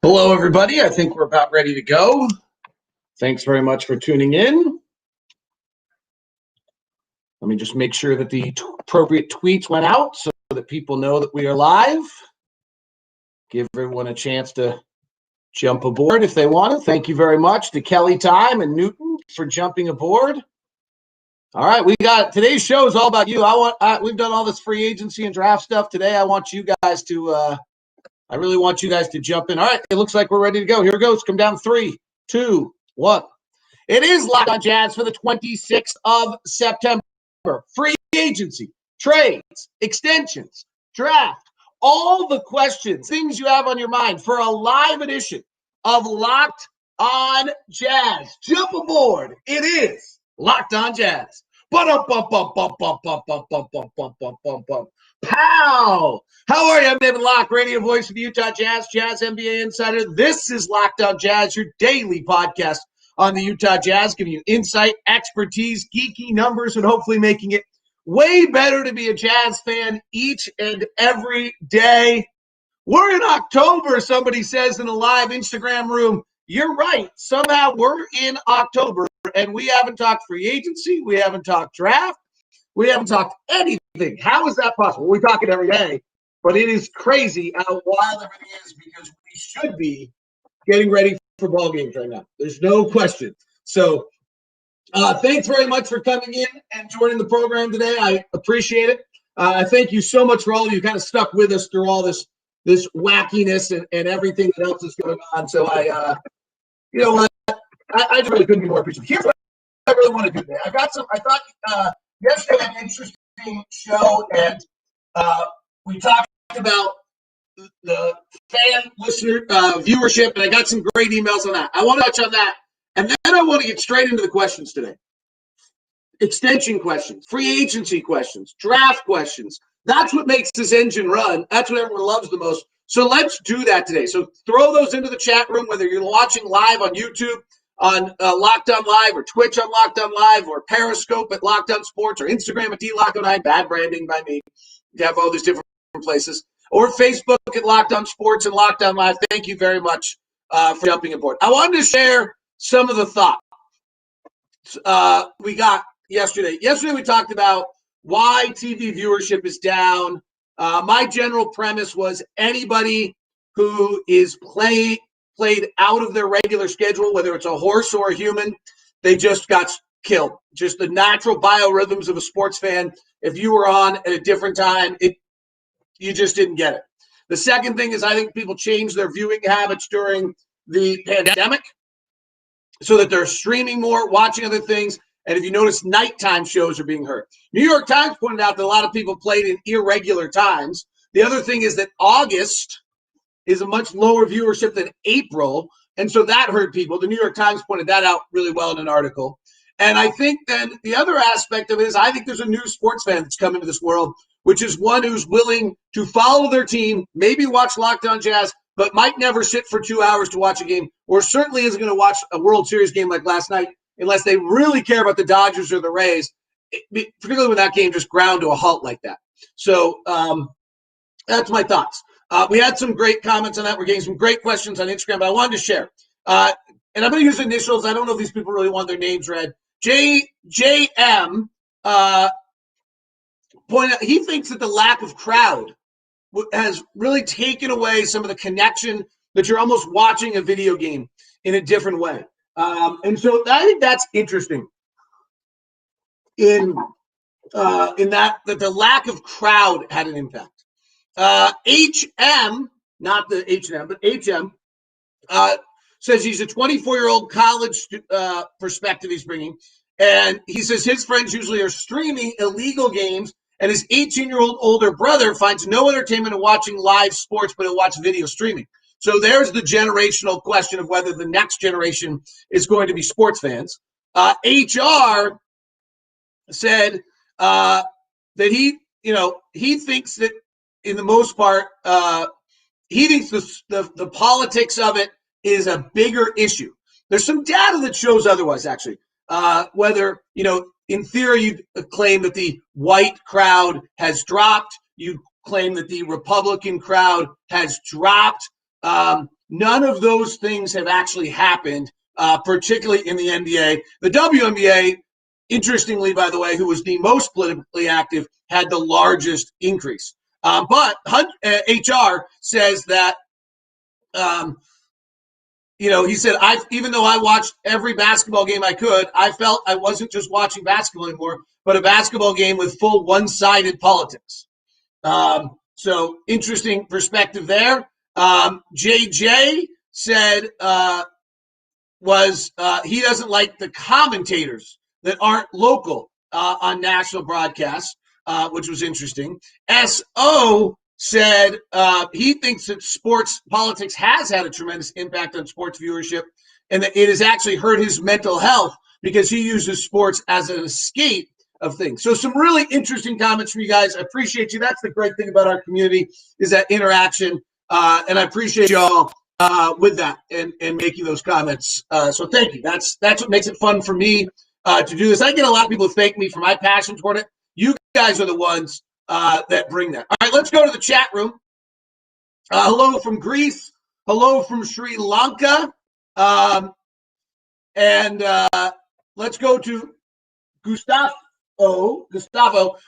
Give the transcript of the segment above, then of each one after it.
Hello, everybody. I think we're about ready to go. Thanks very much for tuning in. Let me just make sure that the appropriate tweets went out so that people know that we are live. Give everyone a chance to jump aboard if they want to. Thank you very much to Kelly Time and Newton for jumping aboard. All right, we got today's show is all about you. We've done all this free agency and draft stuff today. I want you guys to I really want you guys to jump in. All right, it looks like we're ready to go. Here it goes. Come down 3, 2, 1. It is Locked on Jazz for the 26th of September. Free agency, trades, extensions, draft, all the questions, things you have on your mind for a live edition of Locked on Jazz. Jump aboard. It is Locked on Jazz. Pow! How are you? I'm David Locke, radio voice of the Utah Jazz, Jazz NBA insider. This is Locked on Jazz, your daily podcast on the Utah Jazz, giving you insight, expertise, geeky numbers, and hopefully making it way better to be a Jazz fan each and every day. We're in October, somebody says in a live Instagram room. You're right. Somehow we're in October, and we haven't talked free agency. We haven't talked draft. We haven't talked anything. How is that possible? We talk it every day, but it is crazy how wild everything is because we should be getting ready for ball games right now. There's no question. So thanks very much for coming in and joining the program today. I appreciate it. I thank you so much for all of you kind of stuck with us through all this wackiness and everything that else is going on. So you know what? I just really couldn't be more appreciative. Here's what I really want to do today. I thought yesterday had an interesting show, and we talked about the fan listener viewership, and I got some great emails on that. I want to touch on that, and then I want to get straight into the questions today. Extension questions, free agency questions, draft questions. That's what makes this engine run. That's what everyone loves the most. So let's do that today. So throw those into the chat room, whether you're watching live on YouTube, on Locked On Live, or Twitch on Locked On Live, or Periscope at Locked On Sports, or Instagram at DLocko9, bad branding by me. You have all these different places. Or Facebook at Locked On Sports and Locked On Live. Thank you very much for jumping aboard. I wanted to share some of the thoughts we got yesterday. Yesterday we talked about why TV viewership is down. My general premise was anybody who is played out of their regular schedule, whether it's a horse or a human, they just got killed. Just the natural biorhythms of a sports fan. If you were on at a different time, you just didn't get it. The second thing is I think people changed their viewing habits during the pandemic so that they're streaming more, watching other things. And if you notice, nighttime shows are being heard. New York Times pointed out that a lot of people played in irregular times. The other thing is that August is a much lower viewership than April, and so that hurt people. The New York Times pointed that out really well in an article. And I think then the other aspect of it is I think there's a new sports fan that's come into this world, which is one who's willing to follow their team, maybe watch Locked On Jazz, but might never sit for 2 hours to watch a game, or certainly isn't going to watch a World Series game like last night unless they really care about the Dodgers or the Rays, particularly when that game just ground to a halt like that. So that's my thoughts. We had some great comments on that. We're getting some great questions on Instagram, but I wanted to share. And I'm going to use initials. I don't know if these people really want their names read. JM pointed out he thinks that the lack of crowd has really taken away some of the connection that you're almost watching a video game in a different way. And so I think that's interesting in that the lack of crowd had an impact. HM, not the H&M, but HM, says he's a 24-year-old college perspective he's bringing. And he says his friends usually are streaming illegal games, and his 18-year-old older brother finds no entertainment in watching live sports, but he'll watch video streaming. So there's the generational question of whether the next generation is going to be sports fans. HR said that he thinks that in the most part, he thinks the politics of it is a bigger issue. There's some data that shows otherwise, actually. Whether, in theory, you claim that the white crowd has dropped. You claim that the Republican crowd has dropped. None of those things have actually happened, particularly in the NBA. The WNBA, interestingly, by the way, who was the most politically active, had the largest increase. But HR says that, he said, even though I watched every basketball game I could, I felt I wasn't just watching basketball anymore, but a basketball game with full one-sided politics. So interesting perspective there. JJ said he doesn't like the commentators that aren't local on national broadcasts, which was interesting. SO said he thinks that sports politics has had a tremendous impact on sports viewership and that it has actually hurt his mental health because he uses sports as an escape of things. So some really interesting comments from you guys. I appreciate you. That's the great thing about our community is that interaction. And I appreciate y'all with that and making those comments. So thank you. That's what makes it fun for me to do this. I get a lot of people who thank me for my passion toward it. You guys are the ones that bring that. All right, let's go to the chat room. Hello from Greece. Hello from Sri Lanka. And let's go to Gustavo,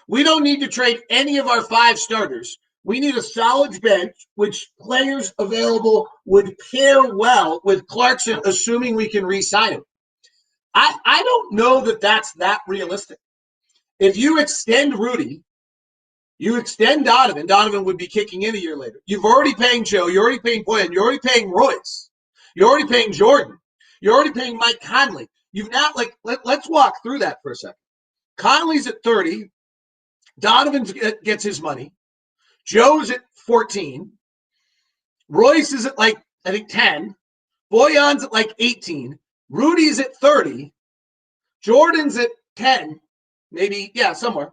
we don't need to trade any of our 5 starters. We need a solid bench, which players available would pair well with Clarkson, assuming we can re-sign him. I don't know that that's that realistic. If you extend Rudy, you extend Donovan. Donovan would be kicking in a year later. You've already paying Joe. You're already paying Boyan. You're already paying Royce. You're already paying Jordan. You're already paying Mike Conley. You've not let's walk through that for a second. Conley's at 30. Donovan gets his money. Joe's at 14. Royce is at I think 10. Boyan's at 18. Rudy's at 30. Jordan's at 10. Maybe, somewhere.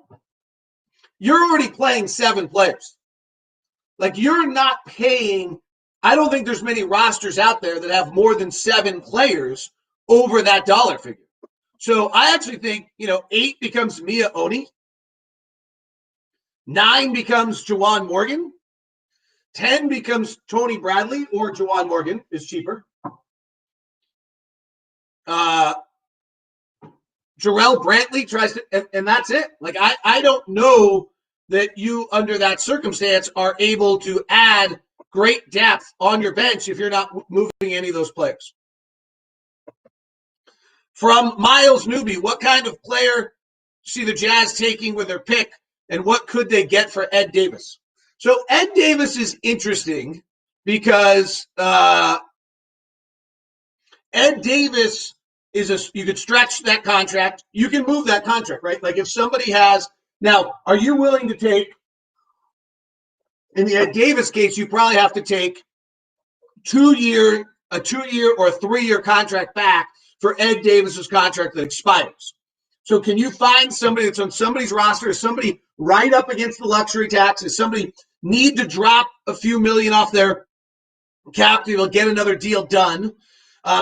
You're already playing 7 players. You're not paying. I don't think there's many rosters out there that have more than 7 players over that dollar figure. So I actually think, 8 becomes Mia Oni. 9 becomes Juwan Morgan. 10 becomes Tony Bradley, or Juwan Morgan is cheaper. Jarrell Brantley tries to, and that's it. I don't know that you, under that circumstance, are able to add great depth on your bench if you're not moving any of those players. From Miles Newby, what kind of player see the Jazz taking with their pick, and what could they get for Ed Davis? So Ed Davis is interesting because Ed Davis you could stretch that contract. You can move that contract, right? If somebody has – now, are you willing to take – in the Ed Davis case, you probably have to take a 2-year or a 3-year contract back for Ed Davis's contract that expires. So can you find somebody that's on somebody's roster, is somebody right up against the luxury tax, is somebody need to drop a few million off their cap to get another deal done?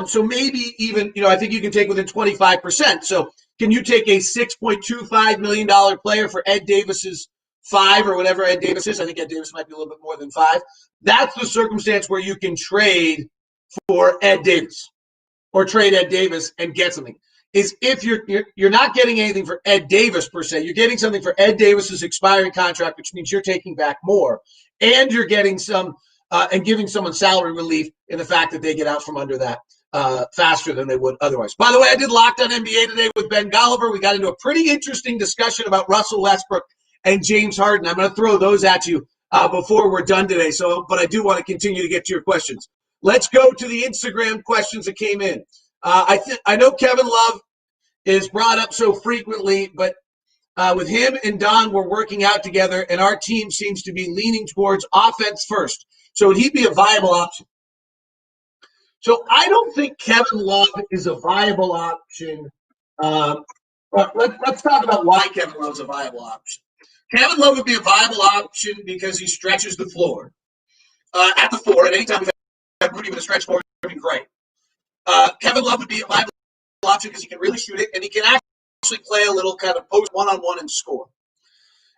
So maybe even, I think you can take within 25%. So can you take a $6.25 million player for Ed Davis's 5 or whatever Ed Davis is? I think Ed Davis might be a little bit more than 5. That's the circumstance where you can trade for Ed Davis or trade Ed Davis and get something. Is if you're not getting anything for Ed Davis per se, you're getting something for Ed Davis's expiring contract, which means you're taking back more, and you're getting some and giving someone salary relief in the fact that they get out from under that faster than they would otherwise. By the way, I did Locked On NBA today with Ben Golliver. We got into a pretty interesting discussion about Russell Westbrook and James Harden. I'm going to throw those at you before we're done today. But I do want to continue to get to your questions. Let's go to the Instagram questions that came in. I know Kevin Love is brought up so frequently, but with him and Don, we're working out together, and our team seems to be leaning towards offense first. So would he be a viable option? So I don't think Kevin Love is a viable option. But let's talk about why Kevin Love is a viable option. Kevin Love would be a viable option because he stretches the floor at the 4, and anytime we've had Rudy with a stretch floor, it's been great. Kevin Love would be a viable option because he can really shoot it, and he can actually play a little kind of post one-on-one and score.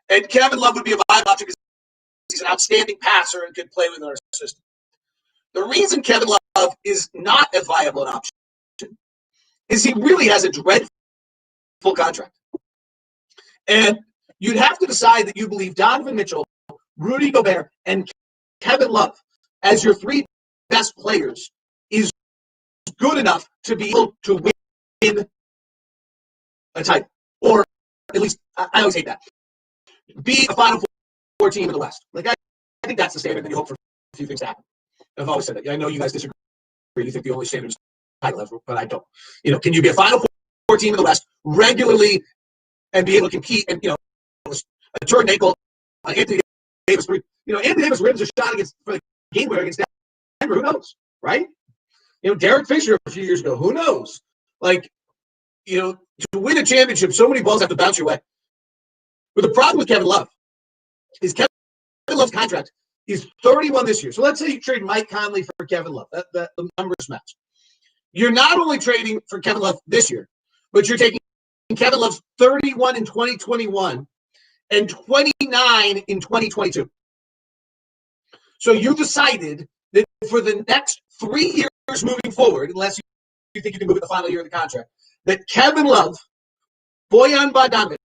And Kevin Love would be a viable option because he's an outstanding passer and could play within our system. The reason Kevin Love is not a viable option is he really has a dreadful contract. And you'd have to decide that you believe Donovan Mitchell, Rudy Gobert, and Kevin Love as your three best players is good enough to be able to win a title. Or at least, I always hate that. Be a Final Four team in the West. Like, I think that's the standard that you hope for a few things to happen. I've always said that. I know you guys disagree. You think the only standard is title level, but I don't. Can you be a Final Four team in the West regularly and be able to compete? And, a Jordan Nickel, Anthony Davis, Anthony Davis wins a shot for the game winner against Denver. Who knows, right? Derek Fisher a few years ago. Who knows? To win a championship, so many balls have to bounce your way. But the problem with Kevin Love is Kevin Love's contract is 31 this year. So let's say you trade Mike Conley for Kevin Love. The numbers match. You're not only trading for Kevin Love this year, but you're taking Kevin Love's 31 in 2021 and 29 in 2022. So you decided that for the next 3 years moving forward, unless you think you can move it the final year of the contract, that Kevin Love, Bojan Bogdanovic,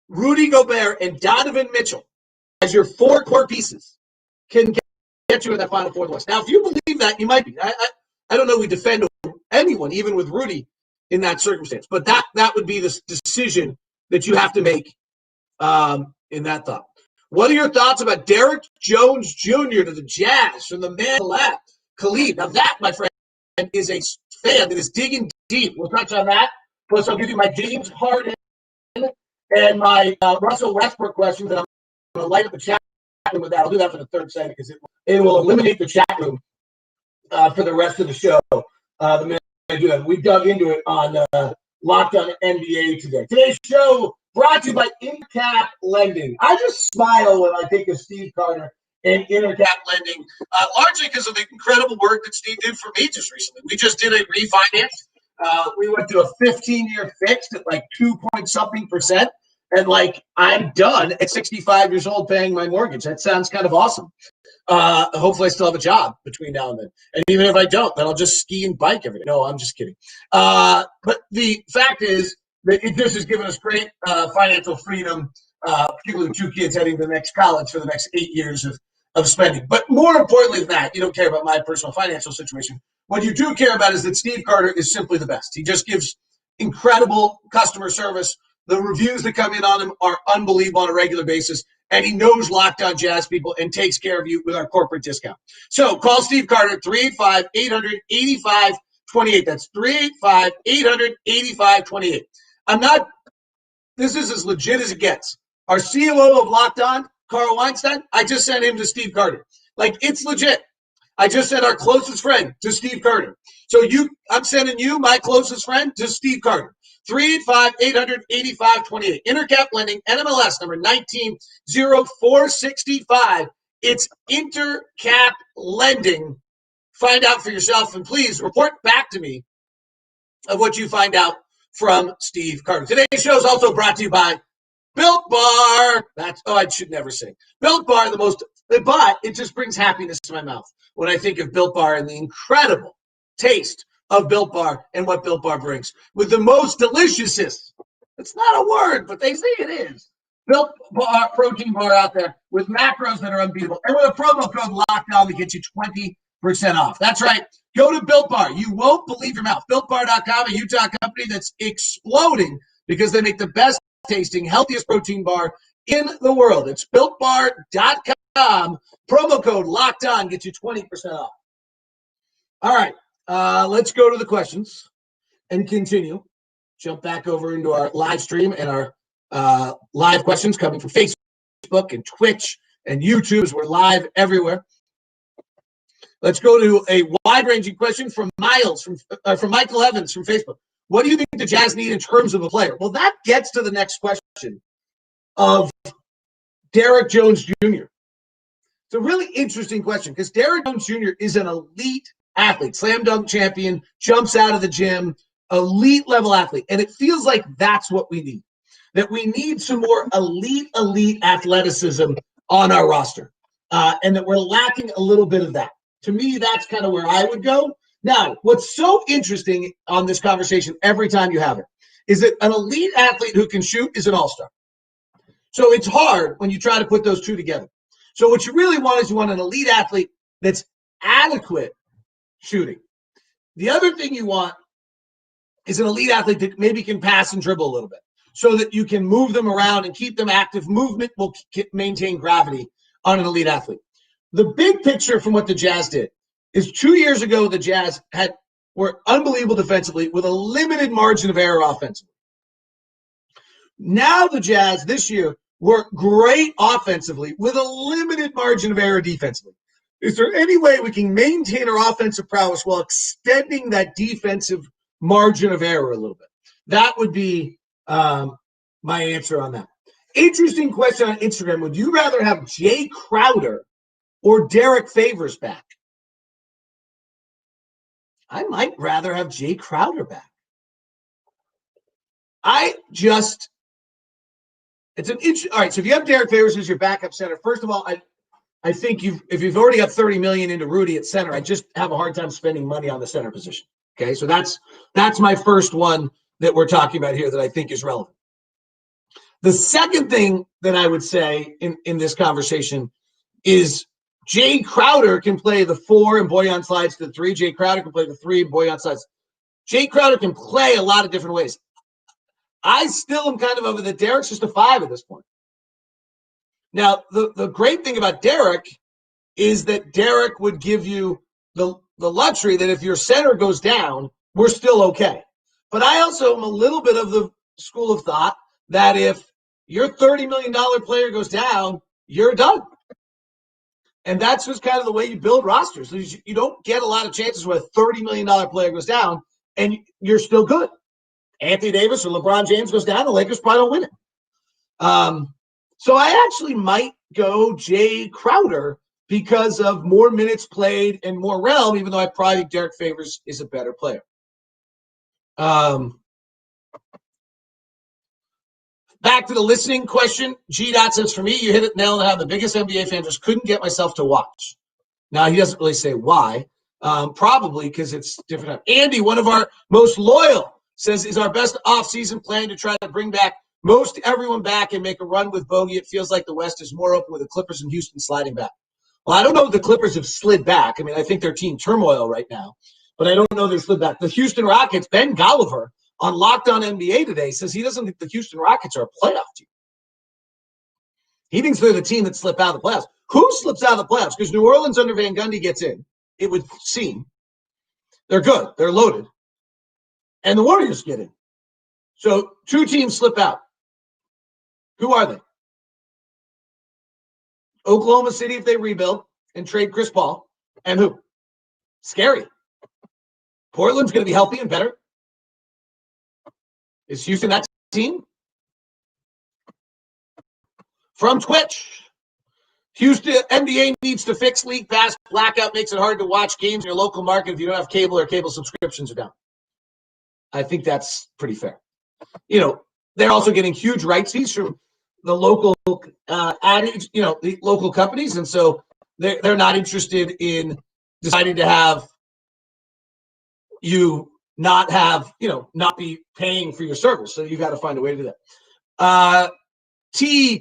Rudy Gobert, and Donovan Mitchell as your four core pieces can get you in that Final Four West. Now, if you believe that, you might be. I don't know we defend anyone, even with Rudy, in that circumstance. But that would be the decision that you have to make in that thought. What are your thoughts about Derek Jones Jr. to the Jazz from the man Khalid? Now that, my friend, is a fan that is digging deep. We'll touch on that. Plus, I'll give you my James Harden and my Russell Westbrook questions, and I'm going to light up the chat room with that. I'll do that for the third segment because it will eliminate the chat room for the rest of the show. The minute I do that, we dug into it on Locked On NBA today. Today's show brought to you by Intercap Lending. I just smile when I think of Steve Carter and Intercap Lending, largely because of the incredible work that Steve did for me just recently. We just did a refinance. We went to a 15-year fixed at 2-point-something%. And I'm done at 65 years old paying my mortgage. That sounds kind of awesome. Hopefully I still have a job between now and then. And even if I don't, then I'll just ski and bike every day. No, I'm just kidding. But the fact is that it just has given us great financial freedom, particularly with 2 kids heading to the next college for the next 8 years of spending. But more importantly than that, you don't care about my personal financial situation. What you do care about is that Steve Carter is simply the best. He just gives incredible customer service. The reviews that come in on him are unbelievable on a regular basis, and he knows Locked On Jazz people and takes care of you with our corporate discount. So call Steve Carter, 385-800-8528. That's 385-800-8528. This is as legit as it gets. Our COO of Locked On, Carl Weinstein, I just sent him to Steve Carter. It's legit. I just sent our closest friend to Steve Carter. So I'm sending you, my closest friend, to Steve Carter. 385-800-8528. Intercap Lending, NMLS number 190465. It's Intercap Lending. Find out for yourself, and please report back to me of what you find out from Steve Carter. Today's show is also brought to you by Built Bar. I should never sing. Built Bar, but it just brings happiness to my mouth when I think of Built Bar and the incredible taste of Built Bar and what Built Bar brings. With the most deliciousest, it's not a word, but they say it is, Built Bar protein bar out there with macros that are unbeatable. And with a promo code LOCKDOWN to get you 20% off. That's right. Go to Built Bar. You won't believe your mouth. BuiltBar.com, a Utah company that's exploding because they make the best tasting, healthiest protein bar in the world. It's BuiltBar.com. Promo code LOCKDOWN gets you 20% off. All right. Let's go to the questions and continue. Jump back over into our live stream and our live questions coming from Facebook and Twitch and YouTube, as we're live everywhere. Let's go to a wide-ranging question from Miles, from Michael Evans from Facebook. What do you think the Jazz need in terms of a player? Well, that gets to the next question of Derek Jones Jr. It's a really interesting question because Derek Jones Jr. is an elite athlete, slam dunk champion, jumps out of the gym, elite level athlete. And it feels like that's what we need, that we need some more elite athleticism on our roster, and that we're lacking a little bit of that. To me, that's kind of where I would go. Now, what's so interesting on this conversation every time you have it is that an elite athlete who can shoot is an all-star. So it's hard when you try to put those two together. So what you really want is you want an elite athlete that's adequate shooting. The other thing you want is an elite athlete that maybe can pass and dribble a little bit so that you can move them around and keep them active. Movement will maintain gravity on an elite athlete. The big picture from what the Jazz did is 2 years ago, the Jazz were unbelievable defensively with a limited margin of error offensively. Now the Jazz this year were great offensively with a limited margin of error defensively. Is there any way we can maintain our offensive prowess while extending that defensive margin of error a little bit? That would be my answer on that. Interesting question on Instagram. Would you rather have Jay Crowder or Derek Favors back? I might rather have Jay Crowder back. All right, so if you have Derek Favors as your backup center, first of all, I think if you've already got $30 million into Rudy at center, I just have a hard time spending money on the center position. Okay, so that's my first one that we're talking about here that I think is relevant. The second thing that I would say in this conversation is Jay Crowder can play the 4 and Bojan slides to the 3. Jay Crowder can play the 3 and Bojan slides. Jay Crowder can play a lot of different ways. I still am kind of over that Derek's just a 5 at this point. Now, the great thing about Derek is that Derek would give you the luxury that if your center goes down, we're still okay. But I also am a little bit of the school of thought that if your $30 million player goes down, you're done. And that's just kind of the way you build rosters. You don't get a lot of chances where a $30 million player goes down and you're still good. Anthony Davis or LeBron James goes down, the Lakers probably don't win it. So I actually might go Jay Crowder because of more minutes played and more realm, even though I probably think Derek Favors is a better player. Back to the listening question. G-Dot says, for me, you hit it nail on the head. The biggest NBA fan just couldn't get myself to watch. Now, he doesn't really say why. Probably because it's different. Andy, one of our most loyal, says, is our best offseason plan to try to bring back most everyone back and make a run with Bogey. It feels like the West is more open with the Clippers and Houston sliding back. Well, I don't know if the Clippers have slid back. I mean, I think they're team turmoil right now, but I don't know they slid back. The Houston Rockets, Ben Golliver, on Locked On NBA today, says he doesn't think the Houston Rockets are a playoff team. He thinks they're the team that slip out of the playoffs. Who slips out of the playoffs? Because New Orleans under Van Gundy gets in, it would seem. They're good. They're loaded. And the Warriors get in. So 2 teams slip out. Who are they? Oklahoma City if they rebuild and trade Chris Paul. And who? Scary. Portland's going to be healthy and better. Is Houston that team? From Twitch, Houston NBA needs to fix league pass. Blackout makes it hard to watch games in your local market if you don't have cable or cable subscriptions are down. I think that's pretty fair. You know, they're also getting huge rights fees from the local the local companies, and so they're not interested in deciding to have you not be paying for your service. So you got to find a way to do that.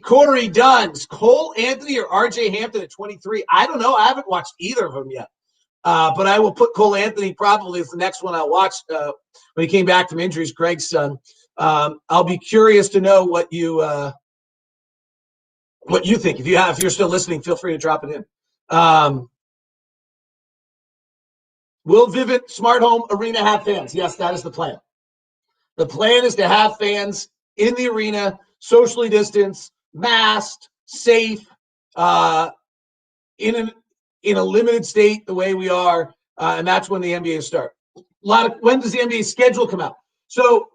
Corey Duns, Cole Anthony or RJ Hampton at 23. I don't know. I haven't watched either of them yet. But I will put Cole Anthony probably as the next one I'll watch when he came back from injuries, Greg's son. I'll be curious to know what you think. If you're still listening, feel free to drop it in. Will Vivint Smart Home Arena have fans? Yes, that is the plan. The plan is to have fans in the arena, socially distanced, masked, safe, in a limited state the way we are, and that's when the NBA start. When does the NBA schedule come out? So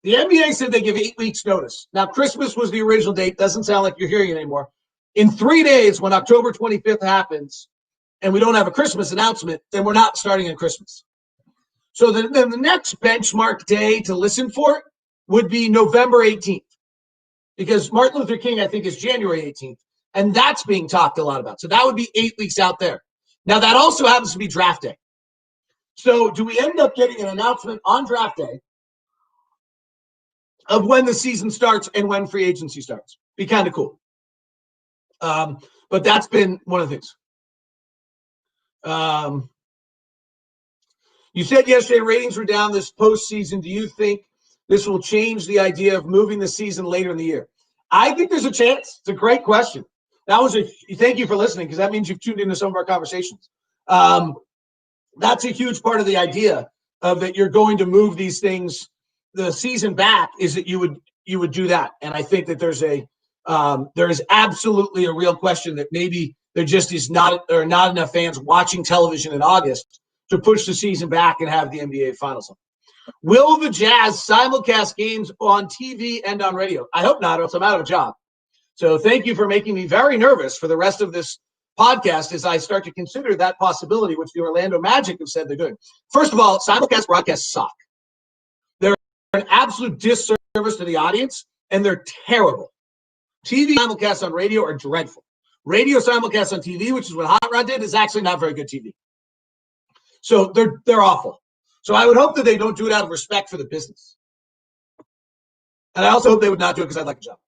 the NBA said they give 8 weeks notice. Now, Christmas was the original date. Doesn't sound like you're hearing it anymore. In 3 days, when October 25th happens, and we don't have a Christmas announcement, then we're not starting on Christmas. So then the next benchmark day to listen for it would be November 18th, because Martin Luther King, I think, is January 18th, and that's being talked a lot about. So that would be 8 weeks out there. Now, that also happens to be draft day. So do we end up getting an announcement on draft day of when the season starts and when free agency starts? Be kind of cool. But that's been one of the things. You said yesterday ratings were down this postseason. Do you think this will change the idea of moving the season later in the year? I think there's a chance. It's a great question. Thank you for listening, because that means you've tuned into some of our conversations. That's a huge part of the idea of that you're going to move these things, the season back, is that you would do that. And I think that there is absolutely a real question that maybe there just is not enough fans watching television in August to push the season back and have the NBA Finals on. Will the Jazz simulcast games on TV and on radio? I hope not, or else I'm out of a job. So thank you for making me very nervous for the rest of this podcast as I start to consider that possibility, which the Orlando Magic have said they're doing. First of all, simulcast broadcasts suck. They're an absolute disservice to the audience, and they're terrible. TV simulcasts on radio are dreadful. Radio simulcasts on TV, which is what Hot Rod did, is actually not very good TV. So they're awful. So I would hope that they don't do it out of respect for the business. And I also hope they would not do it because I'd like a job.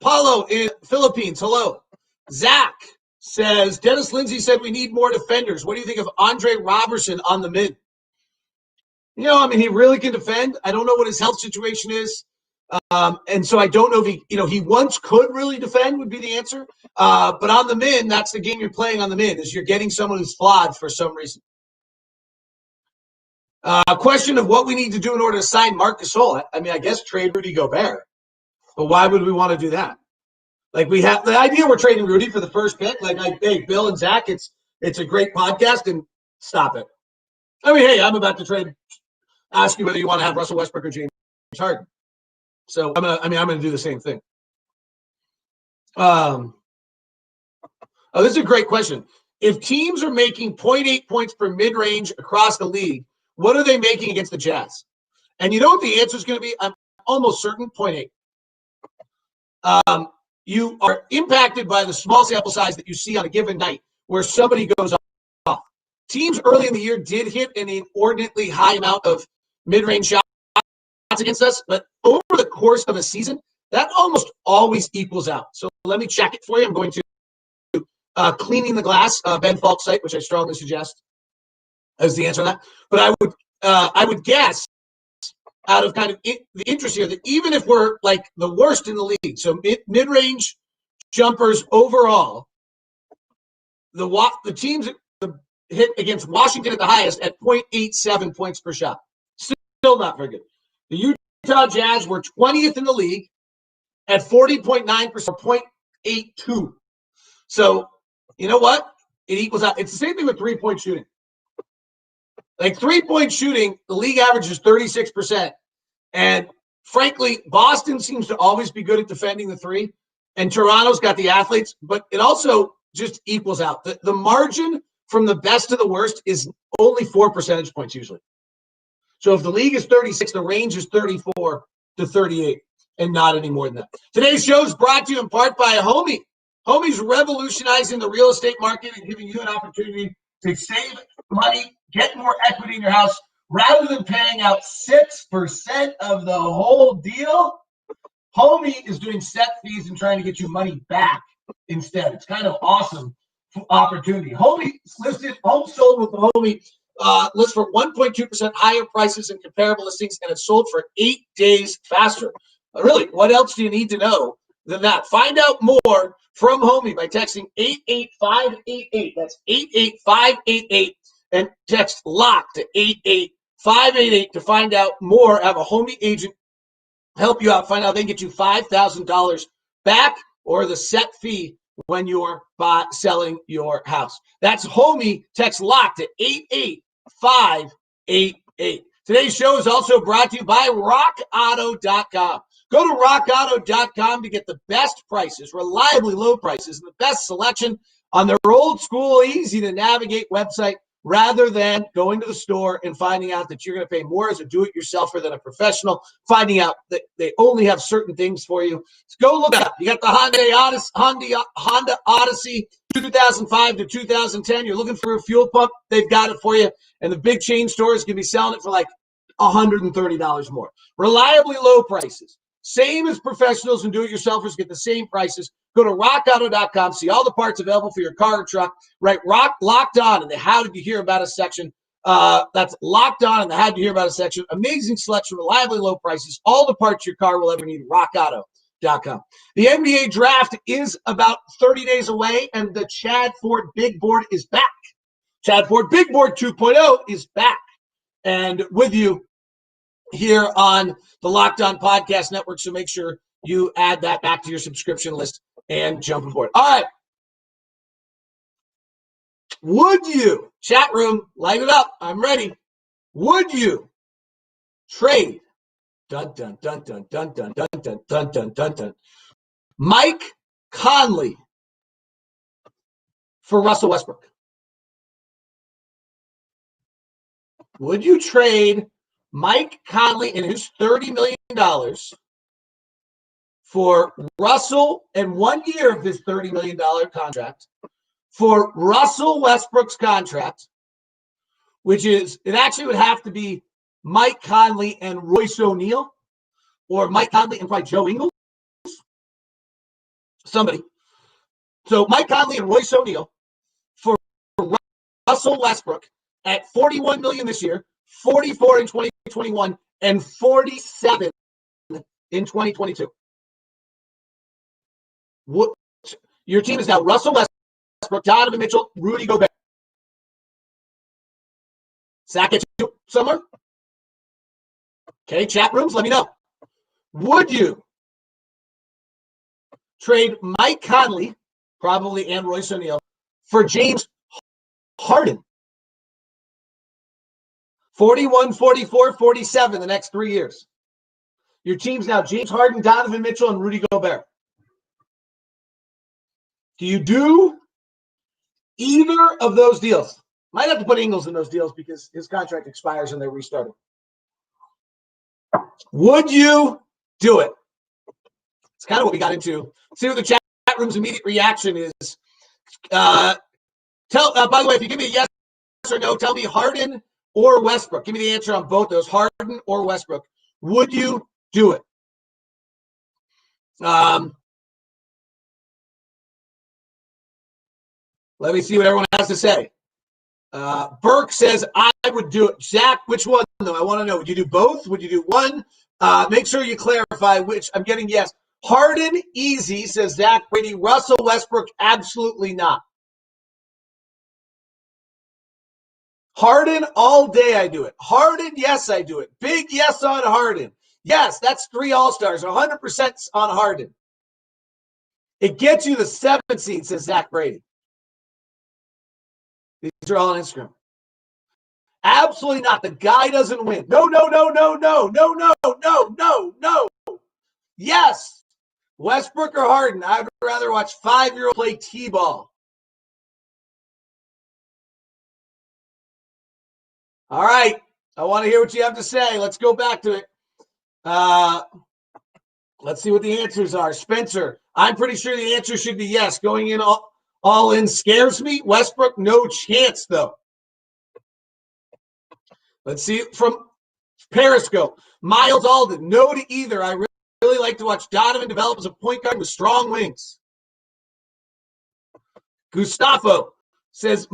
Paulo in Philippines, hello. Zach says, Dennis Lindsay said we need more defenders. What do you think of Andre Robertson on the mid? He really can defend. I don't know what his health situation is. And so I don't know if he once could really defend would be the answer. But on the min, that's the game you're playing on the min, is you're getting someone who's flawed for some reason. Question of what we need to do in order to sign Marc Gasol. I guess trade Rudy Gobert. But why would we want to do that? Like, we have the idea we're trading Rudy for the first pick. Hey, Bill and Zach, it's a great podcast, and stop it. Hey, I'm about to ask you whether you want to have Russell Westbrook or James Harden. So I'm gonna do the same thing. This is a great question. If teams are making 0.8 points per mid-range across the league, what are they making against the Jazz? And you know what the answer is going to be? I'm almost certain 0.8. You are impacted by the small sample size that you see on a given night where somebody goes off. Teams early in the year did hit an inordinately high amount of mid-range shots against us, but over the course of a season, that almost always equals out. So let me check it for you. I'm going to Cleaning the Glass, Ben Falk's site, which I strongly suggest as the answer on that. But I would guess, out of kind of the interest here, that even if we're like the worst in the league, so mid-range jumpers overall, the teams hit against Washington at the highest at 0.87 points per shot. Still not very good. The Utah Jazz were 20th in the league at 40.9%, 0.82. So, you know what? It equals out. It's the same thing with three-point shooting. Like, three-point shooting, the league average is 36%. And frankly, Boston seems to always be good at defending the three. And Toronto's got the athletes, but it also just equals out. The margin from the best to the worst is only 4 percentage points usually. So if the league is 36, the range is 34 to 38, and not any more than that. Today's show is brought to you in part by Homie. Homie's revolutionizing the real estate market and giving you an opportunity to save money, get more equity in your house, rather than paying out 6% of the whole deal. Homie is doing set fees and trying to get you money back instead. It's kind of awesome opportunity. Homie listed, home sold with the Homie list for 1.2% higher prices than comparable listings, and it's sold for 8 days faster. Really, what else do you need to know than that? Find out more from Homie by texting 88588. That's 88588, and text LOCK to 88588 to find out more. Have a Homie agent help you out. Find out they can get you $5,000 back or the set fee when you're selling your house. That's Homie. Text LOCK to 88588. Today's show is also brought to you by RockAuto.com. Go to RockAuto.com to get the best prices, reliably low prices, and the best selection on their old school, easy to navigate website. rather than going to the store and finding out that you're going to pay more as a do-it-yourselfer than a professional, finding out that they only have certain things for you. So go look it up. You got the Honda Odyssey 2005 to 2010. You're looking for a fuel pump, they've got it for you. And the big chain stores can be selling it for like $130 more. Reliably low prices. Same as professionals and do-it-yourselfers get the same prices. Go to rockauto.com, see all the parts available for your car or truck. Right, Locked On in the How Did You Hear About Us section. That's Locked On in the How Did You Hear About Us section. Amazing selection, reliably low prices, all the parts your car will ever need. rockauto.com. The NBA draft is about 30 days away, and the Chad Ford Big Board is back. Chad Ford Big Board 2.0 is back. And with you here on the Locked On Podcast Network, so make sure you add that back to your subscription list and jump aboard. All right. Would you, chat room, light it up, I'm ready. Would you trade, dun, dun, dun, dun, dun, dun, dun, dun, dun, dun, dun, dun, Mike Conley for Russell Westbrook? Would you trade Mike Conley and his $30 million for Russell and 1 year of his $30 million contract for Russell Westbrook's contract, which is, it actually would have to be Mike Conley and Royce O'Neal, or Mike Conley and probably Joe Ingles? Somebody. So Mike Conley and Royce O'Neal for Russell Westbrook at $41 million this year, $44 in 2021, and $47 in 2022. Your team is now Russell Westbrook, Donovan Mitchell, Rudy Gobert. Zach, get you somewhere? Okay, chat rooms, let me know. Would you trade Mike Conley, probably, and Royce O'Neal for James Harden? 41, 44, 47 the next 3 years. Your team's now James Harden, Donovan Mitchell, and Rudy Gobert. Do you do either of those deals? Might have to put Ingles in those deals because his contract expires and they're restarting. Would you do it? It's kind of what we got into. See what the chat room's immediate reaction is. By the way, if you give me a yes or no, tell me Harden or Westbrook. Give me the answer on both those, Harden or Westbrook. Would you do it? Let me see what everyone has to say. Burke says, I would do it. Zach, which one, though? I want to know. Would you do both? Would you do one? Make sure you clarify which. I'm getting yes. Harden, easy, says Zach Brady. Russell Westbrook, absolutely not. Harden, all day I do it. Harden, yes, I do it. Big yes on Harden. Yes, that's 3 All-Stars, 100% on Harden. It gets you the 7th seed, says Zach Brady. These are all on Instagram. Absolutely not. The guy doesn't win. No. Yes. Westbrook or Harden. I'd rather watch 5-year-old play T-ball. All right. I want to hear what you have to say. Let's go back to it. Let's see what the answers are. Spencer, I'm pretty sure the answer should be yes. Going in all in scares me. Westbrook, no chance, though. Let's see from Periscope. Miles Alden, no to either. I really like to watch Donovan develop as a point guard with strong wings. Gustavo says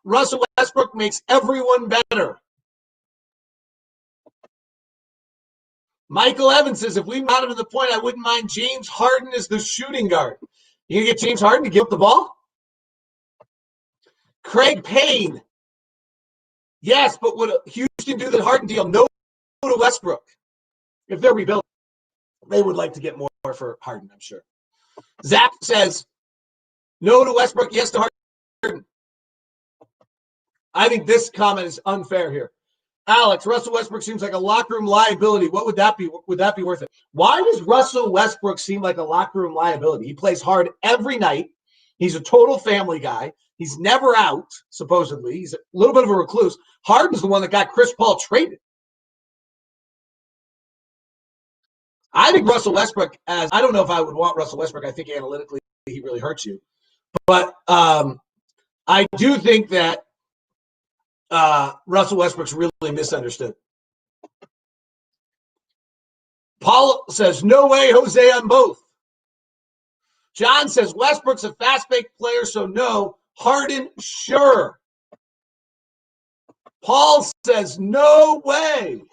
Russell Westbrook makes everyone better. Michael Evans says, if we got him to the point, I wouldn't mind James Harden as the shooting guard. You gonna get James Harden to give up the ball? Craig Payne. Yes, but would Houston do the Harden deal? No to Westbrook. If they're rebuilding, they would like to get more for Harden, I'm sure. Zach says, no to Westbrook, yes to Harden. I think this comment is unfair here. Alex, Russell Westbrook seems like a locker room liability. What would that be? Would that be worth it? Why does Russell Westbrook seem like a locker room liability? He plays hard every night. He's a total family guy. He's never out, supposedly. He's a little bit of a recluse. Harden's the one that got Chris Paul traded. I think Russell Westbrook, I don't know if I would want Russell Westbrook. I think analytically he really hurts you. But I do think that Russell Westbrook's really misunderstood. Paul says, no way, Jose, on both. John says, Westbrook's a fast-baked player, so no. Harden, sure. Paul says, no way.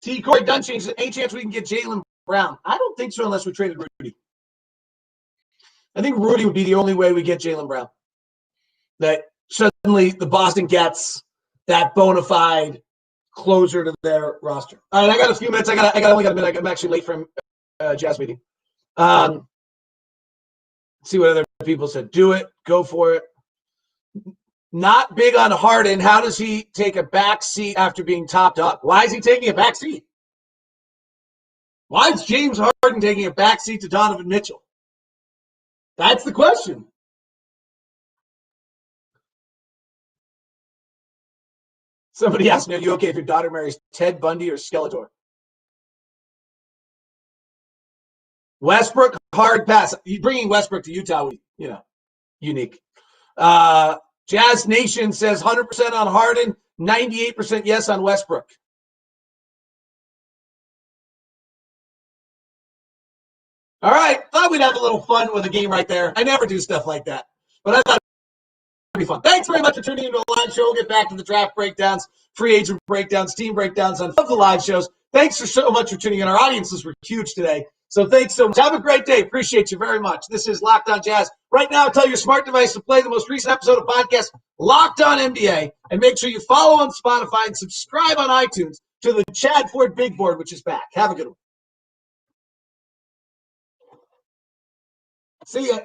T. Corey Dunching says, any chance we can get Jaylen Brown? I don't think so unless we traded Rudy. I think Rudy would be the only way we get Jaylen Brown. That suddenly the Boston gets that bona fide closer to their roster. All right, I got a few minutes. I only got a minute. I'm actually late from Jazz meeting. See what other people said. Do it. Go for it. Not big on Harden. How does he take a back seat after being topped up? Why is he taking a back seat? Why is James Harden taking a back seat to Donovan Mitchell? That's the question. Somebody asked me, are you okay if your daughter marries Ted Bundy or Skeletor? Westbrook, hard pass. Bringing Westbrook to Utah would be, unique. Jazz Nation says 100% on Harden, 98% yes on Westbrook. All right, thought we'd have a little fun with a game right there. I never do stuff like that, but I thought it would be fun. Thanks very much for tuning into the live show. We'll get back to the draft breakdowns, free agent breakdowns, team breakdowns on the live shows. Thanks so much for tuning in. Our audiences were huge today, so thanks so much. Have a great day. Appreciate you very much. This is Locked On Jazz. Right now, tell your smart device to play the most recent episode of podcast Locked On NBA, and make sure you follow on Spotify and subscribe on iTunes to the Chad Ford Big Board, which is back. Have a good one. See ya.